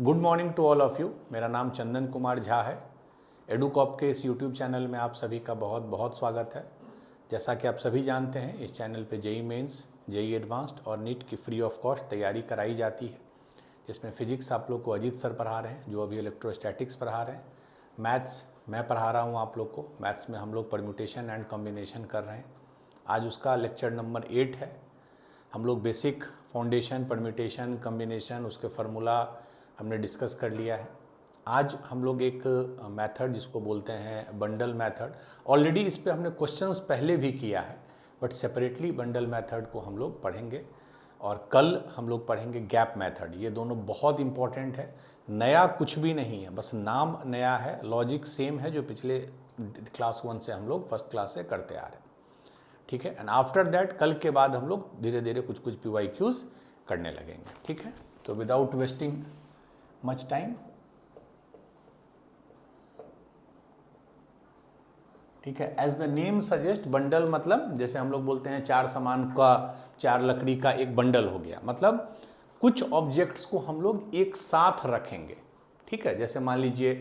Good morning to all of you. मेरा नाम चंदन कुमार झा है। एडुकॉप के इस यूट्यूब चैनल में आप सभी का बहुत बहुत स्वागत है। जैसा कि आप सभी जानते हैं, इस चैनल पे जेई मेंस, जेई एडवांस्ड और नीट की फ्री ऑफ कॉस्ट तैयारी कराई जाती है, जिसमें फिजिक्स आप लोग को अजीत सर पढ़ा रहे हैं, जो अभी इलेक्ट्रोस्टैटिक्स पढ़ा रहे हैं। मैथ्स मैं पढ़ा रहा हूँ आप लोग को। मैथ्स में हम लोग परम्यूटेशन एंड कॉम्बिनेशन कर रहे हैं। आज उसका लेक्चर नंबर 8 है। हम लोग बेसिक फाउंडेशन, परम्यूटेशन, कॉम्बिनेशन, उसके फार्मूला हमने डिस्कस कर लिया है। आज हम लोग एक मेथड जिसको बोलते हैं बंडल मेथड, ऑलरेडी इस पे हमने क्वेश्चंस पहले भी किया है, बट सेपरेटली बंडल मेथड को हम लोग पढ़ेंगे। और कल हम लोग पढ़ेंगे गैप मेथड। ये दोनों बहुत इंपॉर्टेंट है। नया कुछ भी नहीं है, बस नाम नया है, लॉजिक सेम है जो पिछले क्लास 1 से हम लोग फर्स्ट क्लास से करते आ रहे हैं। ठीक है। एंड आफ्टर दैट कल के बाद हम लोग धीरे धीरे कुछ कुछ PYQs करने लगेंगे। ठीक है। तो विदाउट वेस्टिंग मच टाइम, ठीक है, as the name suggest, bundle मतलब जैसे हम लोग बोलते हैं चार सामान का, चार लकड़ी का एक बंडल हो गया। मतलब कुछ ऑब्जेक्ट्स को हम लोग एक साथ रखेंगे। ठीक है। जैसे मान लीजिए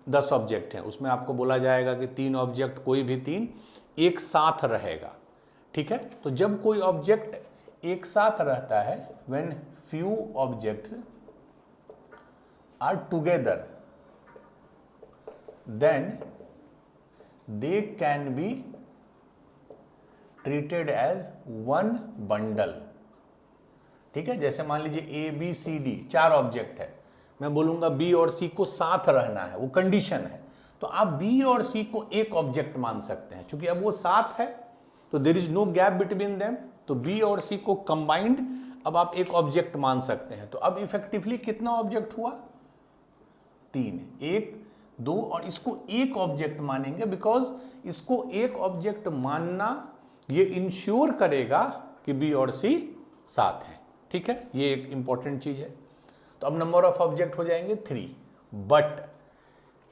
10 ऑब्जेक्ट हैं, उसमें आपको बोला जाएगा कि 3 ऑब्जेक्ट, कोई भी 3 एक साथ रहेगा। ठीक है। तो जब कोई ऑब्जेक्ट एक साथ रहता है, when few objects are together, then they can be treated as one bundle। ठीक है। जैसे मान लीजिए ABCD 4 ऑब्जेक्ट है, मैं बोलूंगा B और C को साथ रहना है, वो कंडीशन है, तो आप B और C को एक ऑब्जेक्ट मान सकते हैं। क्योंकि अब वो साथ है तो there is no gap between them, तो B और C को कंबाइंड अब आप एक ऑब्जेक्ट मान सकते हैं। तो अब इफेक्टिवली कितना ऑब्जेक्ट हुआ? 3, 1, 2, और इसको एक ऑब्जेक्ट मानेंगे, बिकॉज इसको एक ऑब्जेक्ट मानना ये इंश्योर करेगा कि B और C साथ हैं। ठीक है। ये एक इंपॉर्टेंट चीज है। तो अब नंबर ऑफ ऑब्जेक्ट हो जाएंगे 3, बट,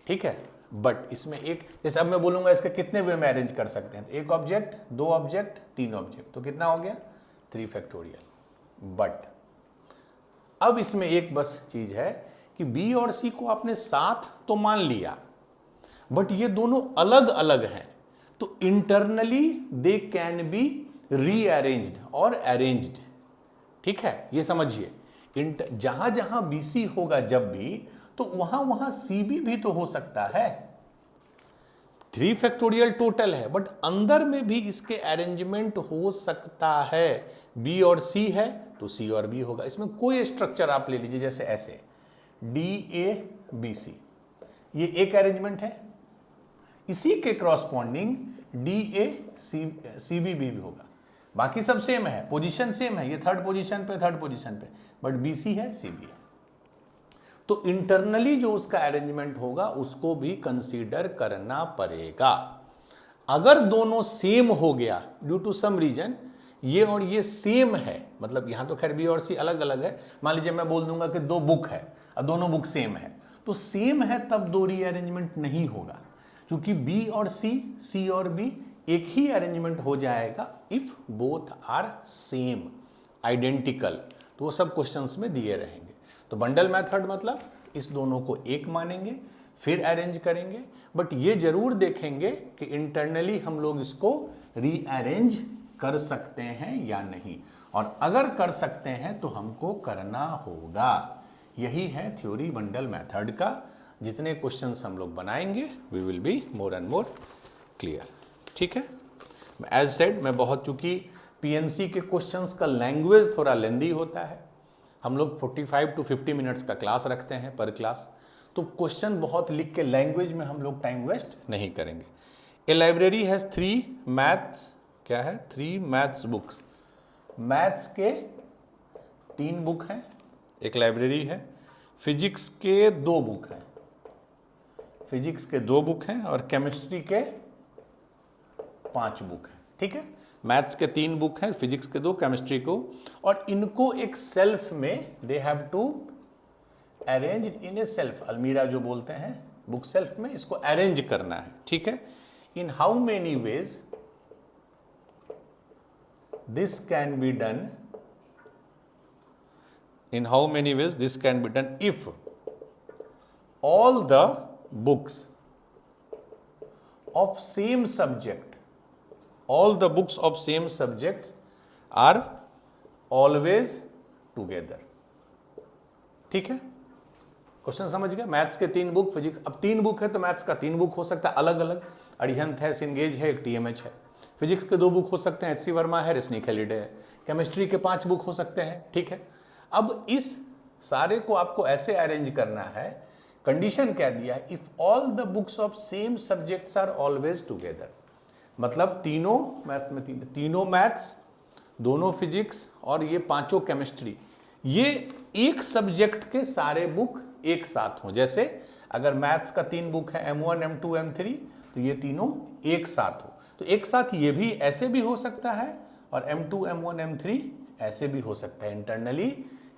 ठीक है, बट इसमें एक, जैसे अब मैं बोलूंगा इसके कितने वे में अरेंज कर सकते हैं, तो एक ऑब्जेक्ट, 2 ऑब्जेक्ट, 3 ऑब्जेक्ट, तो कितना हो गया? 3 फैक्टोरियल। बट अब इसमें एक बस चीज है कि B और C को आपने साथ तो मान लिया, बट ये दोनों अलग अलग हैं, तो internally they can be rearranged और अरेंज्ड। ठीक है। ये समझिए, जहां जहां BC होगा जब भी, तो वहां वहां CB भी तो हो सकता है। 3 फैक्टोरियल टोटल है, बट अंदर में भी इसके अरेंजमेंट हो सकता है। B और C है तो C और B होगा। इसमें कोई स्ट्रक्चर आप ले लीजिए, जैसे ऐसे DABC, ये एक अरेंजमेंट है। इसी के क्रॉसपॉन्डिंग DACB भी होगा। बाकी सब सेम है, पोजीशन सेम है, ये थर्ड पोजीशन पे, बट BC है, CB है। तो इंटरनली जो उसका अरेंजमेंट होगा उसको भी कंसीडर करना पड़ेगा। अगर दोनों सेम हो गया ड्यू टू सम रीजन, ये और ये सेम है, मतलब यहां तो खैर B और C अलग अलग है। मान लीजिए मैं बोल दूंगा कि 2 बुक है और दोनों बुक सेम है, तो सेम है तब 2 रीअरेंजमेंट नहीं होगा, क्योंकि B और C और B एक ही अरेंजमेंट हो जाएगा if both are same, identical. तो वो सब क्वेश्चंस में दिए रहेंगे। तो बंडल मेथड मतलब इस दोनों को एक मानेंगे, फिर अरेंज करेंगे, बट ये जरूर देखेंगे कि इंटरनली हम लोग इसको रीअरेंज कर सकते हैं या नहीं, और अगर कर सकते हैं तो हमको करना होगा। यही है थ्योरी बंडल मेथड का। जितने क्वेश्चंस हम लोग बनाएंगे we will be more and more clear. ठीक है। एज सेड, मैं बहुत, चूंकि PNC के क्वेश्चंस का लैंग्वेज थोड़ा लेंदी होता है, हम लोग 45 to 50 मिनट्स का क्लास रखते हैं पर क्लास, तो क्वेश्चन बहुत लिख के लैंग्वेज में हम लोग टाइम वेस्ट नहीं करेंगे। ए लाइब्रेरी हैज 3 मैथ्स, क्या है, 3 मैथ्स बुक्स। मैथ्स के 3 बुक हैं, एक लाइब्रेरी है। फिजिक्स के 2 बुक हैं, फिजिक्स के 2 बुक हैं, और केमिस्ट्री के 5 बुक हैं। ठीक है। मैथ्स के 3 बुक हैं, फिजिक्स के 2, केमिस्ट्री को, और इनको एक सेल्फ में they have to arrange in a self, अलमीरा जो बोलते हैं, बुक सेल्फ में इसको अरेंज करना है। ठीक है। In how many ways this can be done, in how many ways this can be done if all the books of same subject, all the books of same subject are always together. ठीक है, question समझ गया। Maths के 3 book, physics, अब 3 book है तो maths का 3 book हो सकता है अलग अलग, अरिहंत है, सिंगेज है, एक टीएमएच है। फिजिक्स के 2 बुक हो सकते हैं, एचसी वर्मा है, रेस्नी खलीडे है। केमिस्ट्री के 5 बुक हो सकते हैं। ठीक है, अब इस सारे को आपको ऐसे अरेंज करना है। कंडीशन क्या दिया है, if all the books of same subjects are always together, मतलब तीनों मैथ में तीनों मैथ्स, दोनों फिजिक्स और ये 5 केमिस्ट्री, ये एक सब्जेक्ट के सारे बुक एक साथ हों। जैसे अगर मैथ्स का 3 बुक है, M1, M2, M3, तो ये तीनों एक साथ हो। तो एक साथ ये भी ऐसे भी हो सकता है और M2, M1, M3 ऐसे भी हो सकता है। इंटरनली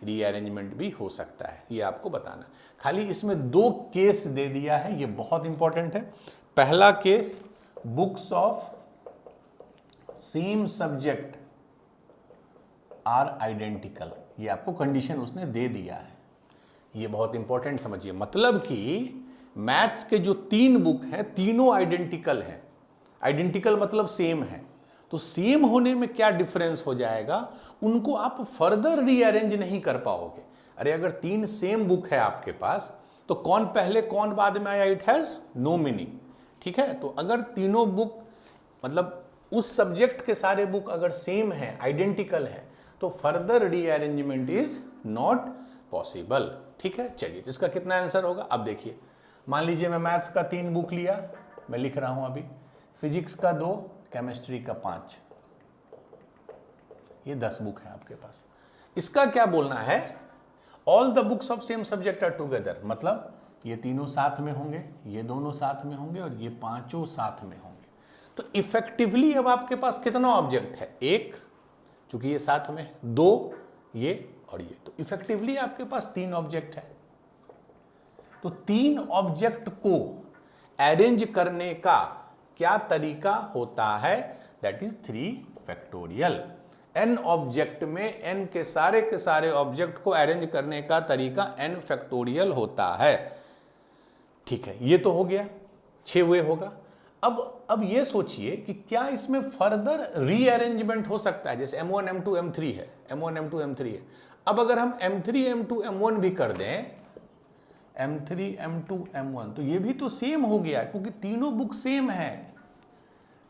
रीअरेंजमेंट भी हो सकता है, ये आपको बताना। खाली इसमें 2 केस दे दिया है, ये बहुत इंपॉर्टेंट है। पहला case, books of same subject are identical, ये आपको कंडीशन उसने दे दिया है। ये बहुत इंपॉर्टेंट समझिए, मतलब कि मैथ्स के जो 3 बुक हैं तीनों आइडेंटिकल हैं। आइडेंटिकल मतलब सेम है, तो सेम होने में क्या डिफरेंस हो जाएगा, उनको आप फर्दर रीअरेंज नहीं कर पाओगे। अरे अगर 3 सेम बुक है आपके पास तो कौन पहले कौन बाद में आया, इट हैज नो मीनिंग। ठीक है, तो अगर तीनों बुक मतलब उस सब्जेक्ट के सारे बुक अगर सेम है, आइडेंटिकल है, तो further rearrangement is not possible. ठीक है, चलिए तो इसका कितना आंसर होगा। अब देखिए, मान लीजिए मैं मैथ्स का 3 बुक लिया, मैं लिख रहा हूं अभी, फिजिक्स का 2, केमिस्ट्री का 5, ये 10 बुक है आपके पास। इसका क्या बोलना है, all the books of same subject are together, मतलब ये तीनों साथ में होंगे, ये दोनों साथ में होंगे और ये 5 साथ में होंगे। तो इफेक्टिवली अब आपके पास कितना ऑब्जेक्ट है, 1, चूंकि ये साथ में, 2 ये और ये, तो इफेक्टिवली आपके पास 3 ऑब्जेक्ट है। तो 3 ऑब्जेक्ट को अरेंज करने का क्या तरीका होता है, that is 3 factorial. n object में n के सारे ऑब्जेक्ट को अरेंज करने का तरीका n फैक्टोरियल होता है। ठीक है, ये तो हो गया, 6 वे होगा। अब ये सोचिए कि क्या इसमें फर्दर रीअरेंजमेंट हो सकता है। जैसे M1, M2, M3 है, M1, M2, M3 है। अब अगर हम M3, M2, M1 भी कर दें, M3, M2, M1, तो ये भी तो सेम हो गया क्योंकि तीनों बुक सेम है।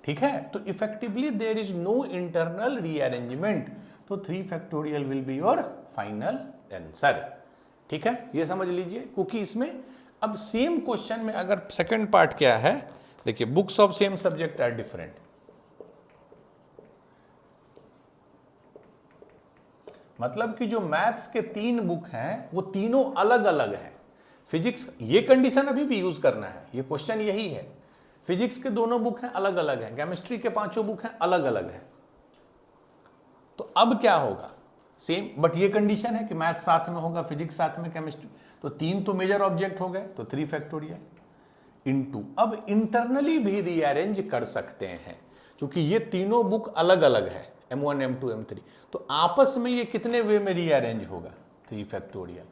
ठीक है, तो effectively there is no internal rearrangement, तो 3 factorial will be your final answer. ठीक है, ये समझ लीजिए, क्योंकि इसमें अब सेम क्वेश्चन में अगर सेकंड पार्ट क्या है, देखिए, books of same subject are different. मतलब कि जो मैथ्स के 3 बुक हैं वो तीनों अलग अलग हैं। फिजिक्स, ये कंडीशन अभी भी यूज करना है, ये क्वेश्चन यही है। फिजिक्स के दोनों बुक हैं अलग अलग हैं, केमिस्ट्री के 5 बुक हैं अलग अलग हैं। तो अब क्या होगा, सेम, बट ये कंडीशन है कि मैथ्स साथ में होगा, फिजिक्स साथ में, केमिस्ट्री, तो 3 तो मेजर ऑब्जेक्ट हो गए, तो 3 फैक्टोरियल इनटू। अब इंटरनली भी रीअरेंज कर सकते हैं क्योंकि ये तीनों बुक अलग अलग है, M1, M2, M3, तो आपस में ये कितने वे में रीअरेंज होगा, 3 फैक्टोरियल।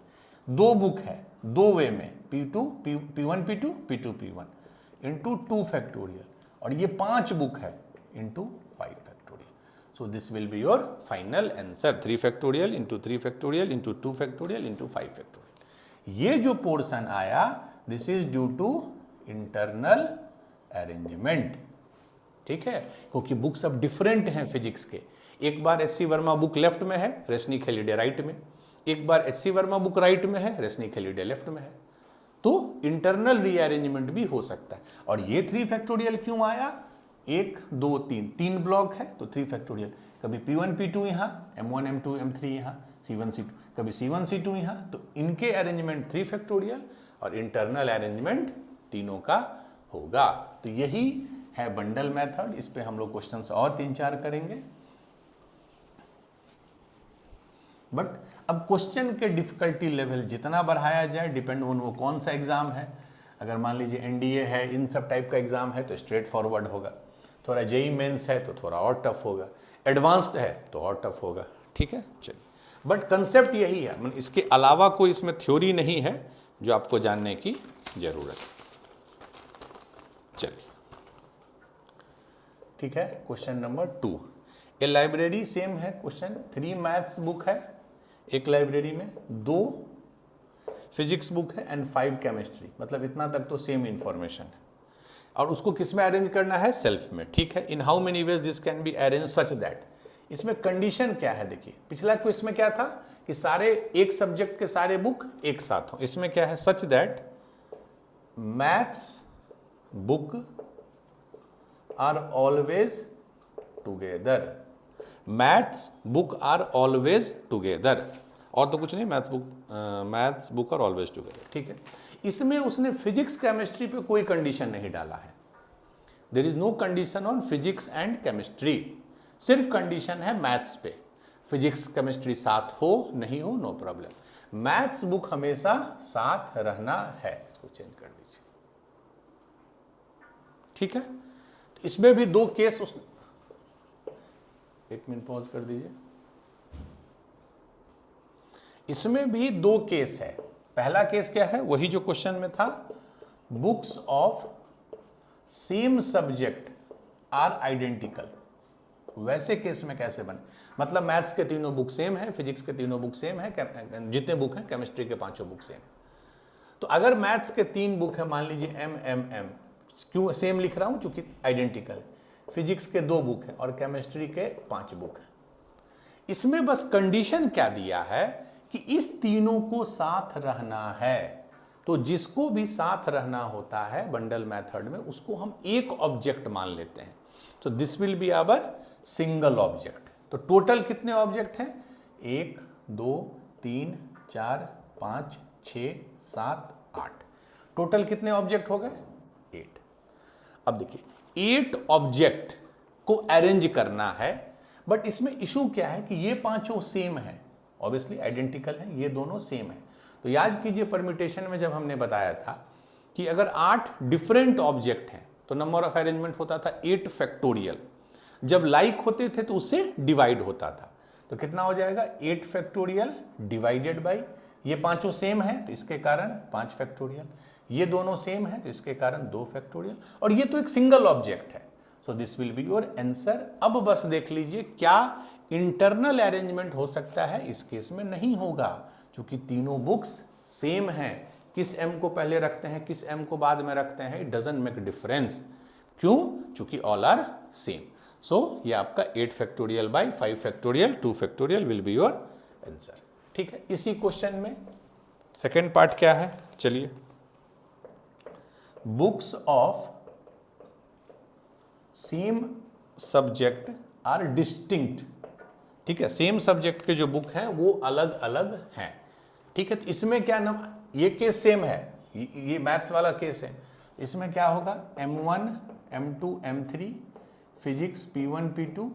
2 बुक है, 2 वे में, P1, P2, P2, P1 into 2 factorial, और ये 5 बुक है into 5 factorial. So this will be your final answer, 3 factorial into 3 factorial into 2 factorial into 5 factorial. ये जो पोर्शन आया, this is due to internal arrangement. ठीक है, क्योंकि बुक्स अब डिफरेंट हैं फिजिक्स के। एक बार एचसी वर्मा बुक लेफ्ट में है, रेस्नी खलीडे राइट में, एक बार एचसी वर्मा बुक राइट में है, रेस्नी खलीडे लेफ्ट में है, तो इंटरनल रीअरेंजमेंट भी हो सकता है। और ये 3 फैक्टोरियल क्यों आया, 1, 2, 3 ब्लॉक है तो 3 फैक्टोरियल। कभी P1, P2 यहाँ, M1, M2, M3 यहाँ, C1, C2, कभी C1, C2 यहाँ, तो इनके अरेंजमेंट 3 फैक्टोरियल और इंटरनल अरेंजमेंट तीनों का होगा। तो यही है बंडल मेथड। इस पे हम लोग क्वेश्चंस और 3-4 करेंगे। बट अब क्वेश्चन के डिफिकल्टी लेवल जितना बढ़ाया जाए, डिपेंड ऑन वो कौन सा एग्जाम है। अगर मान लीजिए एनडीए है, इन सब टाइप का एग्जाम है तो स्ट्रेट फॉरवर्ड होगा, थोड़ा जेई मेंस है तो थोड़ा और टफ होगा, एडवांस्ड है तो और टफ होगा। ठीक है, चलिए, बट कंसेप्ट यही है, मतलब इसके अलावा कोई इसमें थ्योरी नहीं है जो आपको जानने की जरूरत है। चलिए, ठीक है। क्वेश्चन नंबर 2, ए लाइब्रेरी सेम है। क्वेश्चन 3 मैथ्स बुक है एक लाइब्रेरी में, 2 फिजिक्स बुक है एंड 5 केमिस्ट्री, मतलब इतना तक तो सेम इंफॉर्मेशन है। और उसको किस में अरेंज करना है? सेल्फ में, ठीक है। In how many ways this can be arrange such that, इसमें कंडीशन क्या है? देखिए, पिछला क्विज में क्या था कि सारे एक सब्जेक्ट के सारे बुक एक साथ हो। इसमें क्या है? Such that maths book are always together, maths book are always together, और तो कुछ नहीं, maths book are always together, ठीक है। इसमें उसने फिजिक्स केमिस्ट्री पे कोई कंडीशन नहीं डाला है। There is no condition on physics and chemistry, सिर्फ कंडीशन है मैथ्स पे। फिजिक्स केमिस्ट्री साथ हो नहीं हो नो प्रॉब्लम, मैथ्स बुक हमेशा साथ रहना है। इसको चेंज कर दीजिए, ठीक है। तो इसमें भी 2 केस उसने, 1 मिनट पॉज कर दीजिए। इसमें भी 2 केस है। पहला केस क्या है? वही जो क्वेश्चन में था, books of same subject are identical. वैसे केस में कैसे बने? मतलब मैथ्स के तीनों बुक सेम है, फिजिक्स के तीनों बुक सेम है, जितने बुक हैं, केमिस्ट्री के 5 बुक सेम। तो अगर मैथ्स के 3 बुक है, मान लीजिए एम, क्यों सेम लिख रहा हूं? चूंकि आइडेंटिकल है। फिजिक्स के 2 बुक हैं और केमिस्ट्री के 5 बुक हैं। इसमें बस कंडीशन क्या दिया है कि इस तीनों को साथ रहना है। तो जिसको भी साथ रहना होता है बंडल मेथड में, उसको हम एक ऑब्जेक्ट मान लेते हैं। तो this will be our single object. तो टोटल कितने ऑब्जेक्ट हैं? 1 2 3 4 5 6 7 8। टोटल कितने ऑब्जेक्ट हो गए? 8। अब देखिए, 8 ऑब्जेक्ट को अरेंज करना है, बट इसमें इशू क्या है कि ये 5 सेम है, ऑब्वियसली आइडेंटिकल है, ये दोनों सेम है। तो याद कीजिए, परम्यूटेशन में जब हमने बताया था कि अगर 8 डिफरेंट ऑब्जेक्ट हैं तो नंबर ऑफ अरेंजमेंट होता था 8 फैक्टोरियल। जब लाइक होते थे तो उससे डिवाइड होता था। तो कितना हो जाएगा? 8 फैक्टोरियल डिवाइडेड बाई, ये 5 सेम है तो इसके कारण 5 फैक्टोरियल, ये दोनों सेम है तो इसके कारण 2 फैक्टोरियल, और ये तो एक सिंगल ऑब्जेक्ट है। सो this will be your answer. अब बस देख लीजिए क्या इंटरनल अरेंजमेंट हो सकता है? इस केस में नहीं होगा, क्योंकि तीनों बुक्स सेम हैं। किस एम को पहले रखते हैं, किस एम को बाद में रखते हैं, इट डजंट मेक डिफरेंस। क्यों? क्योंकि ऑल आर सेम। सो ये आपका 8 factorial by 5 factorial 2 factorial will be your answer, ठीक है। इसी क्वेश्चन में सेकेंड पार्ट क्या है? चलिए, books of same subject are distinct, ठीक है। सेम सब्जेक्ट के जो बुक हैं वो अलग अलग हैं, ठीक है। तो इसमें क्या नाम, ये केस सेम है, ये मैथ्स वाला केस है। इसमें क्या होगा? M1 M2 M3 physics P1 P2।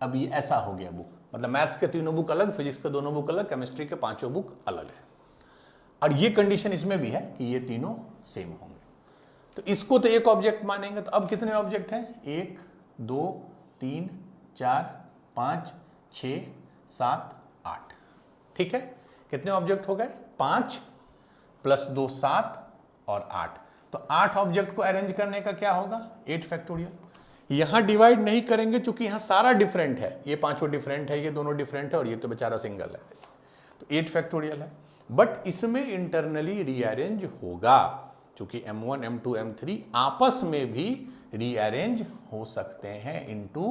अब ये ऐसा हो गया बुक, मतलब मैथ्स के तीनों बुक अलग, फिजिक्स के दोनों बुक अलग, केमिस्ट्री के 5 बुक अलग है। और ये कंडीशन इसमें भी है कि ये तीनों सेम होंगे। तो इसको तो एक ऑब्जेक्ट मानेंगे। तो अब कितने ऑब्जेक्ट हैं? 1 2 3 4 5 6 7 8, ठीक है। कितने ऑब्जेक्ट हो गए? 5 + 2 7 और 8। तो 8 ऑब्जेक्ट को अरेंज करने का क्या होगा? 8 फैक्टोरियल। यहां डिवाइड नहीं करेंगे क्योंकि यहां सारा डिफरेंट है, ये 5 डिफरेंट है, ये दोनों डिफरेंट है, और ये तो बेचारा सिंगल है। तो 8 फैक्टोरियल है, बट इसमें इंटरनली रीअरेंज होगा, क्योंकि M1 M2 M3 आपस में भी रीअरेंज हो सकते हैं इनटू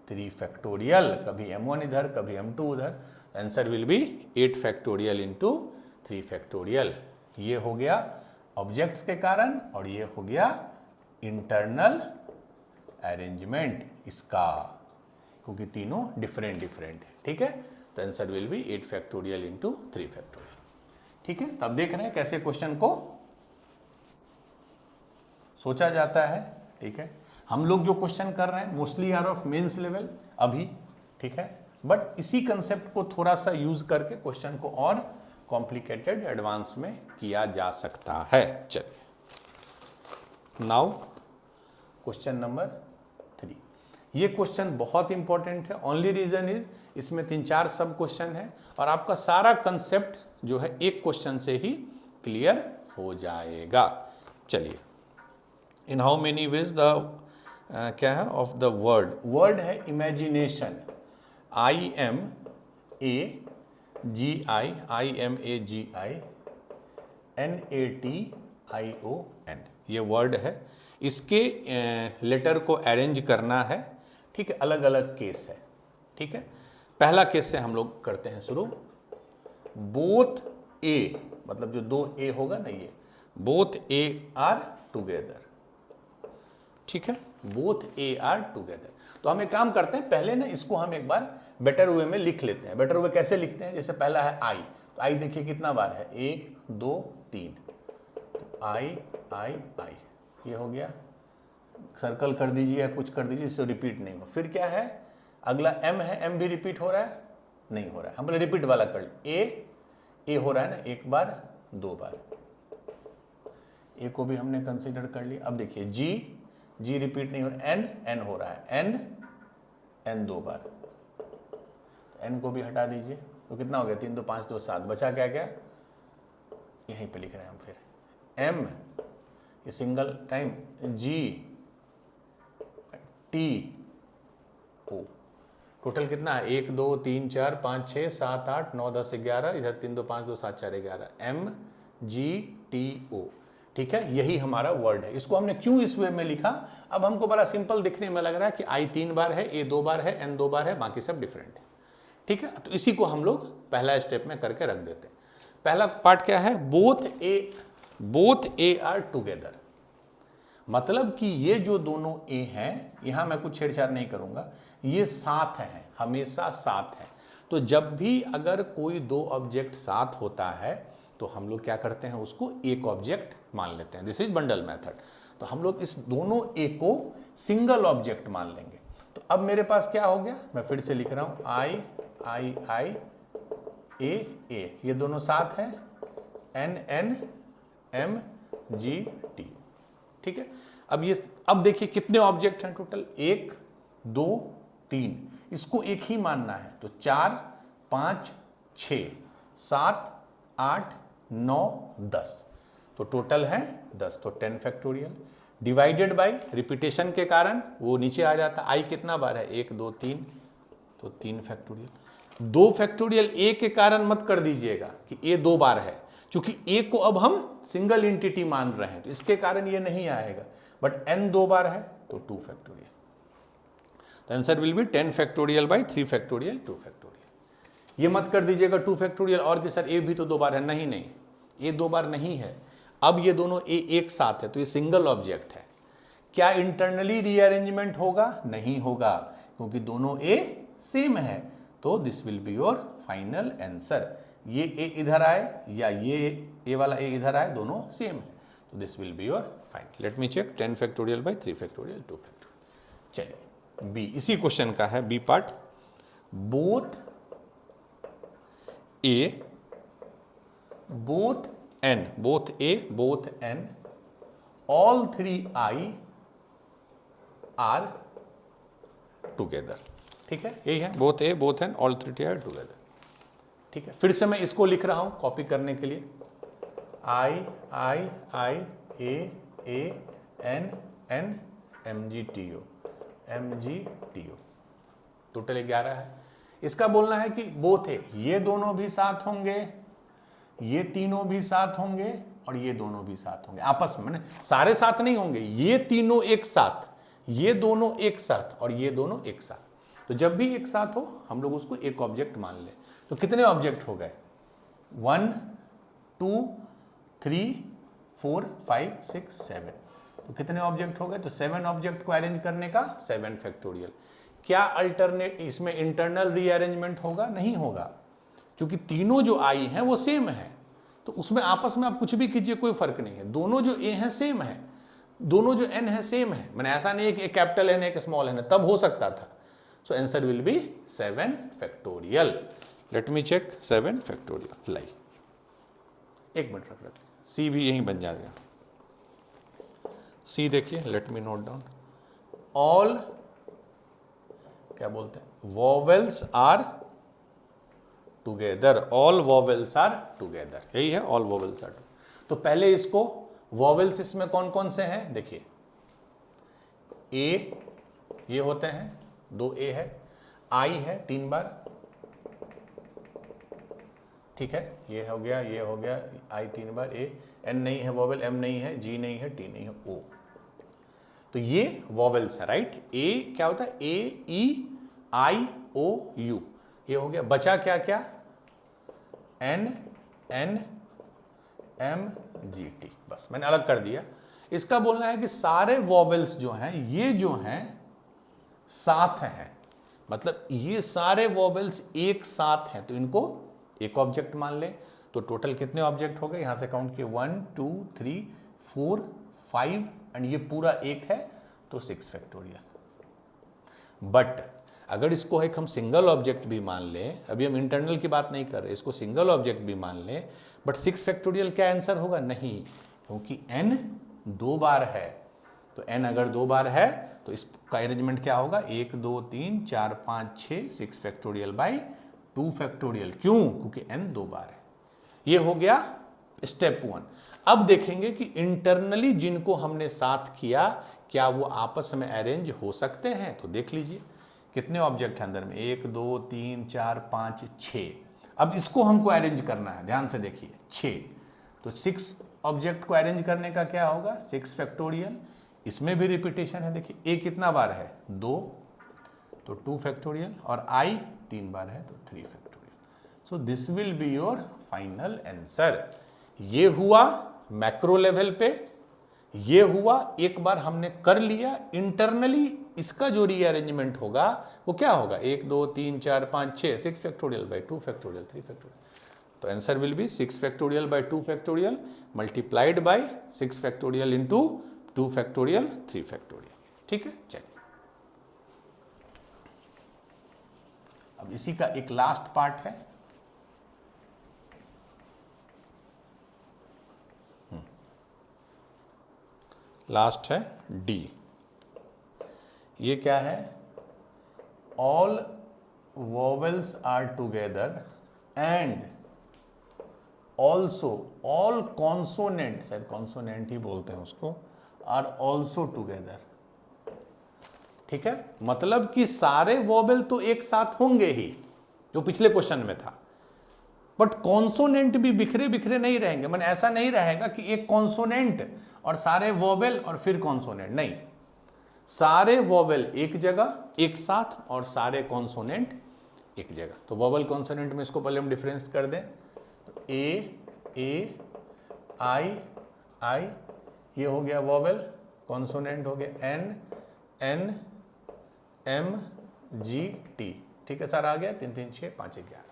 3 फैक्टोरियल। कभी M1 इधर, कभी M2 उधर। Answer will B 8 factorial into 3 factorial. ये हो गया ऑब्जेक्ट्स के कारण, और ये हो गया इंटरनल अरेंजमेंट इसका, क्योंकि तीनों डिफरेंट डिफरेंट है, ठीक है। तो answer will B 8 factorial into 3 factorial, ठीक है। तब देख रहे हैं कैसे क्वेश्चन को सोचा जाता है, ठीक है। हम लोग जो क्वेश्चन कर रहे हैं mostly are of mains level अभी, ठीक है, बट इसी कंसेप्ट को थोड़ा सा यूज करके क्वेश्चन को और कॉम्प्लिकेटेड एडवांस में किया जा सकता है। चलिए, नाउ क्वेश्चन नंबर 3। ये क्वेश्चन बहुत इंपॉर्टेंट है। ओनली रीजन इज इसमें 3-4 सब क्वेश्चन है, और आपका सारा कंसेप्ट जो है एक क्वेश्चन से ही क्लियर हो जाएगा। चलिए, in how many ways the क्या है ऑफ द वर्ड, वर्ड है इमेजिनेशन, IMAGIN, ये वर्ड है। इसके लेटर को अरेंज करना है, ठीक है, अलग अलग केस है, ठीक है। पहला केस से हम लोग करते हैं शुरू। बोथ ए, मतलब जो दो ए होगा ना, ये बोथ ए आर टुगेदर, ठीक है, बोथ ए आर टुगेदर। तो हम एक काम करते हैं, पहले ना इसको हम एक बार बेटर वे में लिख लेते हैं। बेटर वे कैसे लिखते हैं, जैसे पहला है आई, तो आई देखिए कितना बार है, 1 2 3, तो आई आई आई, ये हो गया, सर्कल कर दीजिए या कुछ कर दीजिए इससे रिपीट नहीं हो। फिर क्या है, अगला एम है, एम भी रिपीट हो रहा है, नहीं हो रहा है, हम बोले रिपीट वाला कर ले। ए हो रहा है ना, एक बार 2 बार, ए को भी हमने कंसीडर कर लिया। अब देखिए जी रिपीट नहीं हो रहा, एन हो रहा है, एन 2 बार, एन को भी हटा दीजिए, तो कितना हो गया, 3 2 5 2 7, बचा क्या क्या, यहीं पे लिख रहे हैं हम। फिर एम, ये single time, G T O, total कितना है, 1 2 3 4 5 6 7 8 9 10 11, इधर 3 2 5 2 7 4 11, MGTO, ठीक है, यही हमारा वर्ड है। इसको हमने क्यों इस वे में लिखा, अब हमको बड़ा सिंपल दिखने में लग रहा है कि आई 3 बार है, ए 2 बार है, एन 2 बार है, बाकी सब डिफरेंट है, ठीक है। तो इसी को हम लोग पहला स्टेप में करके रख देते हैं। पहला पार्ट क्या है, बोथ ए आर टुगेदर, मतलब कि ये जो दोनों ए हैं, यहां मैं कुछ छेड़छाड़ नहीं करूंगा, ये साथ हैं, हमेशा साथ हैं। तो जब भी अगर कोई दो ऑब्जेक्ट साथ होता है तो हम लोग क्या करते हैं, उसको एक ऑब्जेक्ट मान लेते हैं। This is bundle method. तो हम लोग इस दोनों ए को सिंगल ऑब्जेक्ट मान लेंगे। तो अब मेरे पास क्या हो गया, मैं फिर से लिख रहा हूं, आई आई आई ए, ये दोनों साथ हैं, N N M G T, ठीक है। अब देखिए कितने ऑब्जेक्ट हैं टोटल, 1 2 3, इसको एक ही मानना है, तो 4 5 6 7 8 9 10, तो टोटल है 10, तो 10 फैक्टोरियल डिवाइडेड बाय रिपीटेशन के कारण वो नीचे आ जाता। आई कितना बार है, 1 2 3, तो 3 फैक्टोरियल। 2 फैक्टोरियल ए के कारण मत कर दीजिएगा कि ए 2 बार है, क्योंकि ए को अब हम सिंगल एंटिटी मान रहे हैं, तो इसके कारण ये नहीं आएगा। बट एन 2 बार है तो 2 फैक्टोरियल, तो answer will B 10 factorial by 3 factorial 2 factorial. ये मत कर दीजिएगा 2 फैक्टोरियल और कि सर ए भी तो 2 बार है, नहीं, ए 2 बार नहीं है। अब ये दोनों ए एक साथ है तो ये सिंगल ऑब्जेक्ट है। क्या इंटरनली रीअरेंजमेंट होगा, नहीं होगा, क्योंकि दोनों ए सेम है। तो this will be your final answer. ये ए इधर आए या ये ए वाला ए इधर आए, दोनों सेम है, तो this will be your final. Let me check, 10 factorial by 3 factorial 2 factorial. चलिए बी, इसी क्वेश्चन का है B part. Both A both N, both A both N, all 3 I are together, ठीक है, यही है, both A both N all 3 are together, ठीक है। फिर से मैं इसको लिख रहा हूं कॉपी करने के लिए, I I I A N N M G T O, total 11 है। इसका बोलना है कि बोथ है, ये दोनों भी साथ होंगे, ये तीनों भी साथ होंगे और ये दोनों भी साथ होंगे आपस में, सारे साथ नहीं होंगे, ये तीनों एक साथ, ये दोनों एक साथ और ये दोनों एक साथ। तो जब भी एक साथ हो हम लोग उसको एक ऑब्जेक्ट मान ले। तो कितने ऑब्जेक्ट हो गए, 1 2 3 4 5 6 7, तो कितने ऑब्जेक्ट हो गए, तो 7 ऑब्जेक्ट को अरेंज करने का 7 फैक्टोरियल। क्या अल्टरनेट इसमें इंटरनल रीअरेंजमेंट होगा, नहीं होगा, क्योंकि तीनों जो आई हैं वो सेम है, तो उसमें आपस में आप कुछ भी कीजिए कोई फर्क नहीं है। दोनों जो ए हैं सेम है, दोनों जो एन है सेम है, मैंने ऐसा नहीं है कि एक कैपिटल एन है एक स्मॉल एन है, तब हो सकता था। So answer will be 7 factorial. Let me check 7 factorial. लाई, एक मिनट रख लीजिए, सी भी यहीं बन जाएगा। सी देखिए, let me note down, all क्या बोलते हैं, vowels are together, all vowels are together, यही है, ऑल वॉवेल्स आर टुगेदर। तो पहले इसको वॉवेल्स इसमें कौन कौन से हैं देखिए, ए ये होते हैं, 2 ए है, आई है 3 बार, ठीक है, ये हो गया, ये हो गया, आई 3 बार, ए, एन नहीं है वॉवेल, एम नहीं है, जी नहीं है, टी नहीं है, ओ। तो ये वॉवेल्स है, राइट। ए क्या होता है, ए ई आई ओ यू, ये हो गया। बचा क्या क्या, N N M G T, बस मैंने अलग कर दिया। इसका बोलना है कि सारे वॉवेल्स जो हैं ये जो हैं साथ हैं, मतलब ये सारे वॉवेल्स एक साथ हैं, तो इनको एक ऑब्जेक्ट मान ले। तो टोटल कितने ऑब्जेक्ट हो गए, यहां से काउंट किए 1 2 3 4 5 एंड ये पूरा एक है, तो 6 फैक्टोरियल। बट अगर इसको एक हम सिंगल ऑब्जेक्ट भी मान लें, अभी हम इंटरनल की बात नहीं कर रहे, इसको सिंगल ऑब्जेक्ट भी मान लें, बट 6 फैक्टोरियल क्या आंसर होगा, नहीं, क्योंकि n 2 बार है। तो n अगर 2 बार है तो इसका अरेंजमेंट क्या होगा, 1 2 3 4 5 6 6 फैक्टोरियल बाई 2 फैक्टोरियल। क्यों, क्योंकि n 2 बार है। ये हो गया स्टेप 1। अब देखेंगे कि इंटरनली जिनको हमने साथ किया क्या वो आपस में अरेंज हो सकते हैं। तो देख लीजिए कितने ऑब्जेक्ट हैं अंदर में, 1 2 3 4 5 6। अब इसको हमको अरेंज करना है, ध्यान से देखिए 6, तो 6 ऑब्जेक्ट को अरेंज करने का क्या होगा, 6 फैक्टोरियल। इसमें भी रिपीटेशन है, देखिए a कितना बार है, 2, तो 2 फैक्टोरियल, और i 3 बार है तो 3 factorial. So this will be your final answer. ये हुआ मैक्रो लेवल पे, ये हुआ एक बार हमने कर लिया। इंटरनली इसका जो रीअरेंजमेंट होगा वो क्या होगा, 1 2 3 4 5 6 6 फैक्टोरियल बाई 2 फैक्टोरियल 3 फैक्टोरियल। तो answer will be 6 factorial by 2 factorial multiplied by 6 factorial into 2 factorial 3 factorial. ठीक है, चलिए अब इसी का एक लास्ट पार्ट है, लास्ट है डी। ये क्या है, all vowels are together and also all consonant, शायद कॉन्सोनेंट ही बोलते हैं उसको, आर ऑल्सो टुगेदर। ठीक है, मतलब कि सारे वोवेल तो एक साथ होंगे ही, जो पिछले क्वेश्चन में था, बट कॉन्सोनेंट भी बिखरे बिखरे नहीं रहेंगे। मन ऐसा नहीं रहेगा कि एक कॉन्सोनेंट और सारे वोवेल और फिर कॉन्सोनेंट, नहीं, सारे वोवेल एक जगह एक साथ और सारे कॉन्सोनेंट एक जगह। तो वोवेल कॉन्सोनेंट में इसको पहले हम डिफरेंस कर दें, तो ए आई आई, ये हो गया वोवेल, कॉन्सोनेंट हो गया N N M G T. ठीक है सर, आ गया 3 3 6 5 11।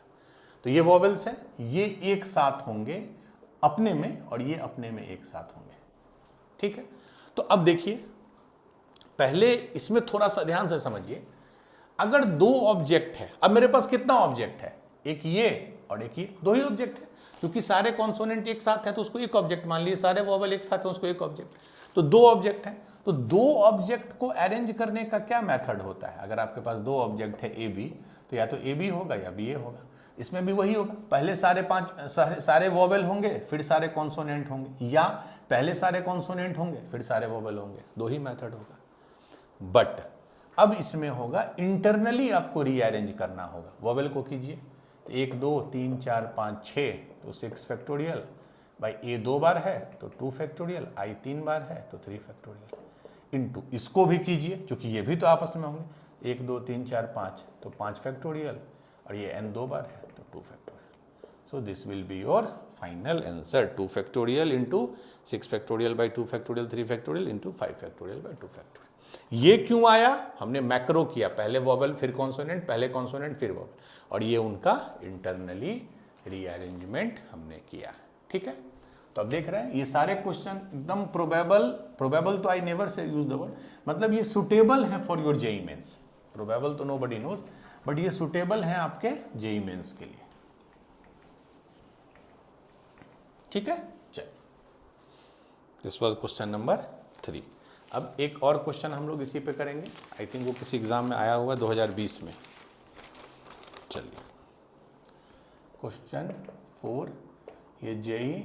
तो ये वोवेल्स हैं, ये एक साथ होंगे अपने में और ये अपने में एक साथ होंगे। ठीक है, तो अब देखिए पहले इसमें थोड़ा सा ध्यान से समझिए। अगर 2 ऑब्जेक्ट है, अब मेरे पास कितना ऑब्जेक्ट है, एक ये और एक ये, 2 ही ऑब्जेक्ट है। क्योंकि सारे कॉन्सोनेंट एक साथ है तो उसको एक ऑब्जेक्ट मान लीजिए, सारे वोवेल एक साथ है उसको एक ऑब्जेक्ट। तो 2 ऑब्जेक्ट है, तो 2 ऑब्जेक्ट को अरेंज करने का क्या मेथड होता है। अगर आपके पास 2 ऑब्जेक्ट है ए बी, तो या तो ए बी होगा या बी ए होगा। इसमें भी वही होगा, पहले सारे वोवेल होंगे फिर सारे कॉन्सोनेंट होंगे, या पहले सारे कॉन्सोनेंट होंगे फिर सारे वोवेल होंगे। 2 ही मेथड होगा। बट अब इसमें होगा इंटरनली आपको रीअरेंज करना होगा। वोवेल को कीजिए, तो 1 2 3 4 5 6, तो 6 फैक्टोरियल बाई ए 2 बार है तो 2 फैक्टोरियल, आई 3 बार है तो 3 फैक्टोरियल, इनटू इसको भी कीजिए क्योंकि ये भी तो आपस में होंगे, 1 2 3 4 5 तो 5 फैक्टोरियल, और ये n 2 बार है तो 2 factorial. So this will be your final answer, 2 factorial into 6 factorial by 2 factorial 3 factorial into 5 factorial by 2 factorial. ये क्यों आया, हमने मैक्रो किया, पहले वोवेल फिर कॉन्सोनेंट, पहले कॉन्सोनेंट फिर वोवेल, और ये उनका इंटरनली रीअरेंजमेंट हमने किया। ठीक है, तो अब देख रहे हैं ये सारे क्वेश्चन एकदम प्रोबेबल तो I never say use the word, मतलब ये सुटेबल है for your JEE mains. Probable तो नोबडी नोज, बट ये सुटेबल है आपके जेईई मेंस के लिए। ठीक है, चलिए, दिस वाज क्वेश्चन नंबर 3। अब एक और क्वेश्चन हम लोग इसी पे करेंगे, आई थिंक वो किसी एग्जाम में आया हुआ 2020 में। चलिए, क्वेश्चन 4, ये जेईई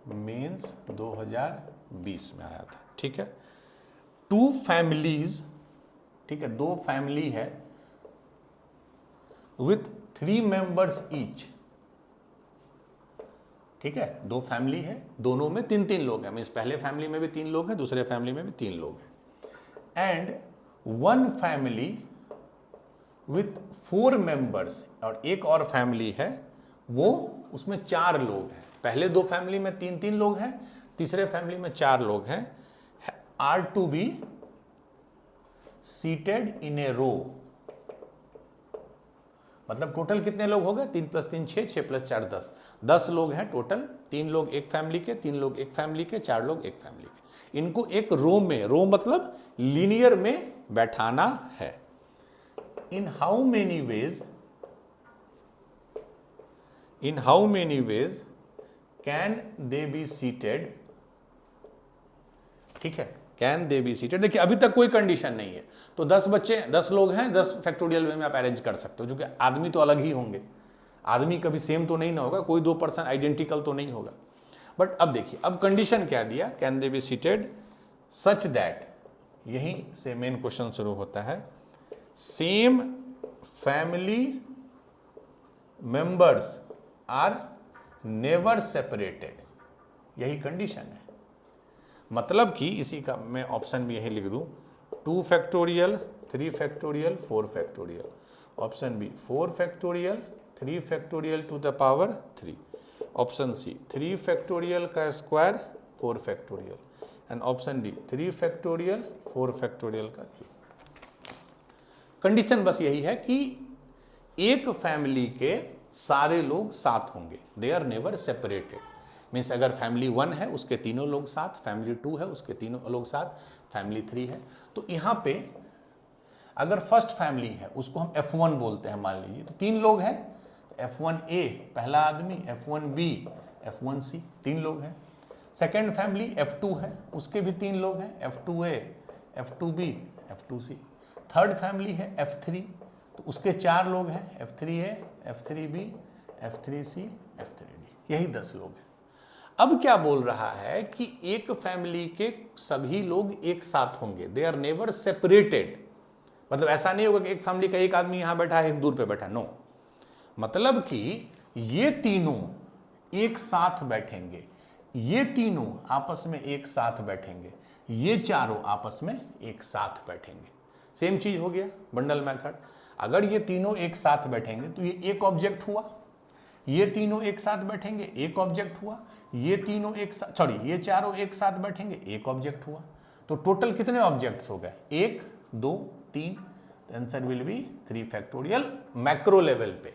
मेंस 2020 में आया था। ठीक है, 2 फैमिलीज, ठीक है, 2 फैमिली है विथ 3 मेंबर्स ईच। ठीक है, 2 फैमिली है, दोनों में 3-3 लोग हैं, मीन्स पहले फैमिली में भी 3 लोग हैं, दूसरे फैमिली में भी 3 लोग हैं। एंड 1 फैमिली विथ 4 मेंबर्स, और एक और फैमिली है वो उसमें 4 लोग हैं। पहले 2 फैमिली में 3-3 लोग हैं, तीसरे फैमिली में 4 लोग हैं। Are to be seated in a row, मतलब टोटल कितने लोग हो गए? 3 + 3 6, 6 + 4 10, 10 लोग हैं टोटल। 3 लोग एक फैमिली के, 3 लोग एक फैमिली के, 4 लोग एक फैमिली के। इनको एक रो में, रो मतलब लीनियर में बैठाना है। In how many ways can they be seated? ठीक है, कैन दे बी सीटेड। देखिए अभी तक कोई कंडीशन नहीं है, तो 10 बच्चे, 10 लोग हैं, 10 फैक्टोरियल वे में आप अरेंज कर सकते हो, जो कि आदमी तो अलग ही होंगे, आदमी कभी सेम तो नहीं ना होगा, कोई 2 पर्सन आइडेंटिकल तो नहीं होगा। बट अब देखिए, अब कंडीशन क्या दिया? Can they be seated such that, यहीं से मेन क्वेश्चन शुरू होता है, same family members are never separated, यही कंडीशन है। मतलब कि इसी का मैं ऑप्शन भी यही लिख दूं, 2 factorial, 3 factorial, 4 factorial. Option B 4 factorial, 3 factorial to the power 3। Option C 3 factorial का square 4 factorial. And option D 3 factorial 4 factorial का क्यूब। कंडीशन बस यही है कि एक फैमिली के सारे लोग साथ होंगे, they are never separated. Means अगर फैमिली 1 है उसके तीनों लोग साथ, फैमिली 2 है उसके तीनों लोग साथ, फैमिली 3 है। तो यहाँ पे अगर फर्स्ट फैमिली है उसको हम F1 बोलते हैं मान लीजिए, तो 3 लोग हैं, तो F1A पहला आदमी, F1B, F1C 3 लोग हैं। सेकेंड फैमिली F2 है, उसके भी 3 लोग हैं, F2A, F2B, F2C। Third family है F3, तो उसके 4 लोग हैं, F3A, F3B, F3C, F3D, यही 10 लोग हैं। अब क्या बोल रहा है कि एक फैमिली के सभी लोग एक साथ होंगे, दे आर नेवर सेपरेटेड। मतलब ऐसा नहीं होगा कि एक फैमिली का एक आदमी यहां बैठा है, एक दूर पे बैठा, नो। मतलब कि ये तीनों एक साथ बैठेंगे, ये तीनों आपस में एक साथ बैठेंगे, ये चारों आपस में एक साथ बैठेंगे। सेम चीज हो गया बंडल मेथड। अगर ये तीनों एक साथ बैठेंगे तो ये एक ऑब्जेक्ट हुआ, ये तीनों एक साथ बैठेंगे, एक ऑब्जेक्ट हुआ, ये तीनों एक साथ, सॉरी ये चारों एक साथ बैठेंगे, एक ऑब्जेक्ट हुआ। तो टोटल कितने ऑब्जेक्ट्स हो गए? 1 2 3। Answer will B 3 factorial macro level पे।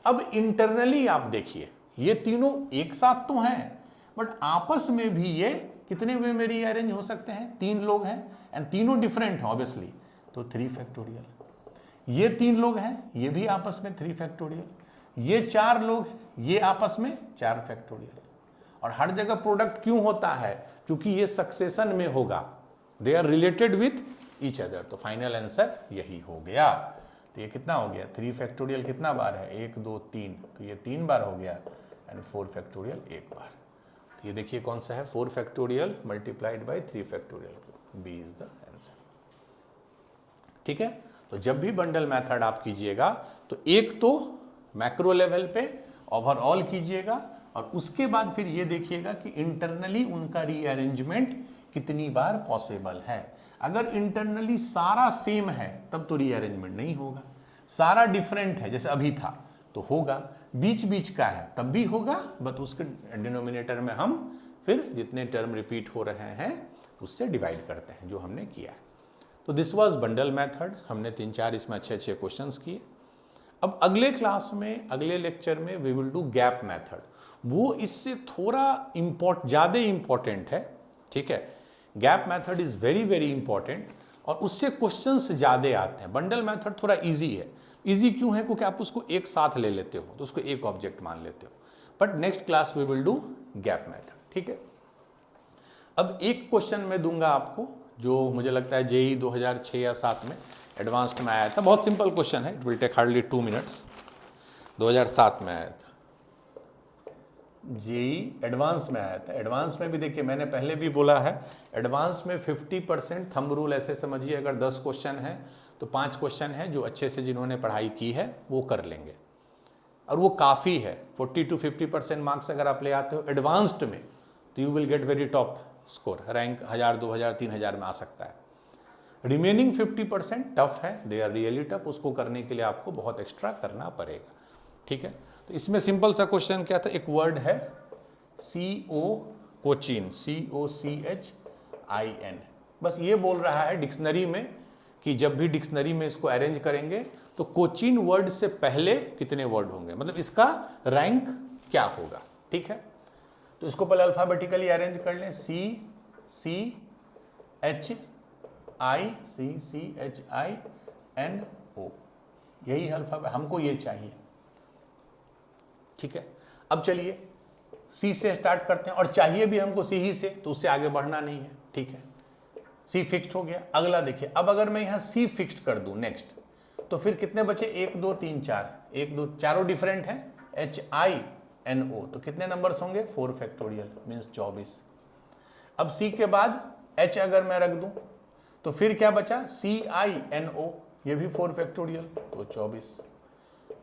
अब इंटरनली आप देखिए, ये तीनों एक साथ तो हैं, बट आपस में भी ये कितने वे में रीअरेंज हो सकते हैं? 3 लोग हैं एंड तीनों डिफरेंट हैं ऑब्वियसली, तो 3 फैक्टोरियल। ये 3 लोग हैं, ये भी आपस में 3 फैक्टोरियल। ये 4 लोग हैं, ये आपस में 4 फैक्टोरियल। और हर जगह प्रोडक्ट क्यों होता है? क्योंकि ये सक्सेशन में होगा, they are related with each other. तो फाइनल आंसर यही हो गया। तो ये कितना हो गया? 3 फैक्टोरियल कितना बार है? 1 2 3, तो ये 3 बार हो गया। एंड 4 फैक्टोरियल 1 बार। तो ये देखिए कौन सा है? 4 factorial multiplied by 3 factorial, B is the answer. ठीक है, तो जब भी बंडल मेथड आप कीजिएगा तो एक तो मैक्रो लेवल पे ओवरऑल कीजिएगा, और उसके बाद फिर ये देखिएगा कि इंटरनली उनका रीअरेंजमेंट कितनी बार पॉसिबल है। अगर इंटरनली सारा सेम है तब तो रीअरेंजमेंट नहीं होगा, सारा डिफरेंट है जैसे अभी था तो होगा, बीच बीच का है तब भी होगा, बट उसके डिनोमिनेटर में हम फिर जितने टर्म रिपीट हो रहे हैं उससे डिवाइड करते हैं, जो हमने किया है। तो दिस वाज बंडल मेथड। हमने 3-4 इसमें अच्छे क्वेश्चंस किए। अब अगले क्लास में, अगले लेक्चर में we will do gap method. वो इससे थोड़ा ज़्यादा इंपॉर्टेंट है। ठीक है, gap method is very very important, और उससे क्वेश्चंस ज़्यादा आते हैं। बंडल मेथड थोड़ा इजी है। इजी क्यों है? क्योंकि आप उसको एक साथ ले लेते हो, तो उसको एक ऑब्जेक्ट मान लेते हो। But next class we will do gap method. ठीक है, अब एक क्वेश्चन मैं दूंगा आपको जो मुझे लगता है जेई 2006 या 7 में एडवांस्ड में आया था। बहुत सिंपल क्वेश्चन है, it will take hardly 2 minutes. 2007 में आया था। जेई एडवांस में आया था। एडवांस में भी देखिए मैंने पहले भी बोला है, एडवांस में 50% थंब रूल ऐसे समझिए, अगर 10 क्वेश्चन है तो 5 क्वेश्चन है जो अच्छे से जिन्होंने पढ़ाई की है वो कर लेंगे, और वो काफ़ी है। 40 to 50% मार्क्स अगर आप ले आते हो एडवांस्ड में तो you will get very top score, rank 1000, 2000, 3000 में आ सकता है। रिमेनिंग 50% टफ है, दे आर रियली टफ, उसको करने के लिए आपको बहुत एक्स्ट्रा करना पड़ेगा। ठीक है, तो इसमें सिंपल सा क्वेश्चन क्या था, एक वर्ड है CO कोचीन, COCHIN, बस ये बोल रहा है डिक्शनरी में कि जब भी डिक्शनरी में इसको अरेंज करेंगे तो कोचीन वर्ड से पहले कितने वर्ड होंगे, मतलब इसका रैंक क्या होगा। ठीक है, तो इसको पहले अल्फाबेटिकली अरेंज कर लें, CCHIN, यही अल्फाबेट हमको ये चाहिए। ठीक है, अब चलिए सी से स्टार्ट करते हैं, और चाहिए भी हमको सी ही से, तो उससे आगे बढ़ना नहीं है। ठीक है, सी फिक्स्ड हो गया। अगला देखिए, अब अगर मैं यहाँ सी फिक्स्ड कर दूं नेक्स्ट, तो फिर कितने बचे, 1 2 3 4, 1 2 चारों डिफरेंट हैं, HINO, तो कितने नंबर्स होंगे, 4 फैक्टोरियल मीन्स 24। अब सी के बाद H अगर मैं रख दूं तो फिर क्या बचा, CINO, ये भी 4 फैक्टोरियल तो 24।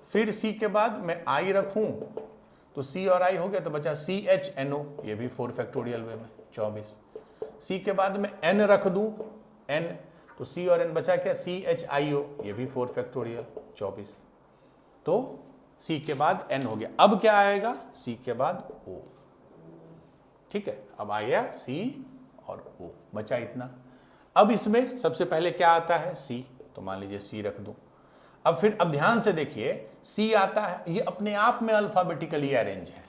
फिर सी के बाद मैं I रखूं तो C और I हो गया, तो बचा CHNO, ये भी 4 फैक्टोरियल वे में 24। सी के बाद में n रख दूं, n, तो C और n बचा क्या, CHIO, ये भी 4 फैक्टोरियल 24। तो C के बाद n हो गया। अब क्या आएगा, C के बाद O। ठीक है, अब आ गया C और O, बचा इतना। अब इसमें सबसे पहले क्या आता है, C, तो मान लीजिए C रख दूं। अब फिर अब ध्यान से देखिए, C आता है, ये अपने आप में अल्फाबेटिकली अरेंज है,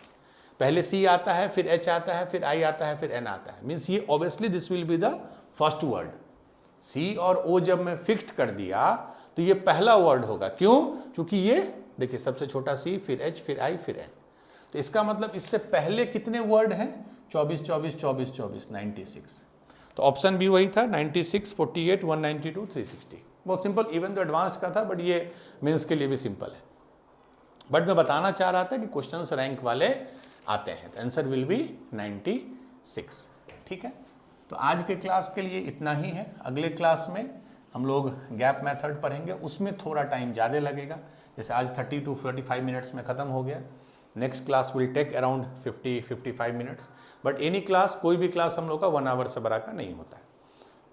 पहले C आता है, फिर H आता है, फिर I आता है, फिर N आता है, मीन्स ये obviously this will be the first word. C और O जब मैं फिक्स्ड कर दिया तो ये पहला वर्ड होगा, क्यों, क्योंकि ये देखिए सबसे छोटा C, फिर H, फिर I, फिर N, तो इसका मतलब इससे पहले कितने वर्ड हैं, 24 24 24 24, 96। तो ऑप्शन भी वही था, 96, 48, 192, 360। बहुत सिंपल, इवन तो एडवांस्ड का था, बट ये मेंस के लिए भी सिंपल है। बट मैं बताना चाह रहा था कि क्वेश्चंस रैंक वाले आते हैं, तो आंसर विल बी 96। ठीक है, तो आज के क्लास के लिए इतना ही है। अगले क्लास में हम लोग गैप मेथड पढ़ेंगे, उसमें थोड़ा टाइम ज़्यादा लगेगा, जैसे आज 30 to 45 मिनट्स में ख़त्म हो गया। Next class will take around 50-55 minutes, but any class, कोई भी क्लास हम लोग का 1 आवर से बड़ा का नहीं होता है।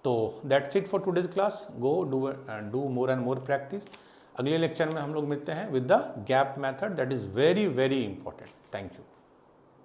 तो that's it for today's class, go do more and more practice. अगले लेक्चर में हम लोग मिलते हैं with the gap method, that is very very important. Thank you.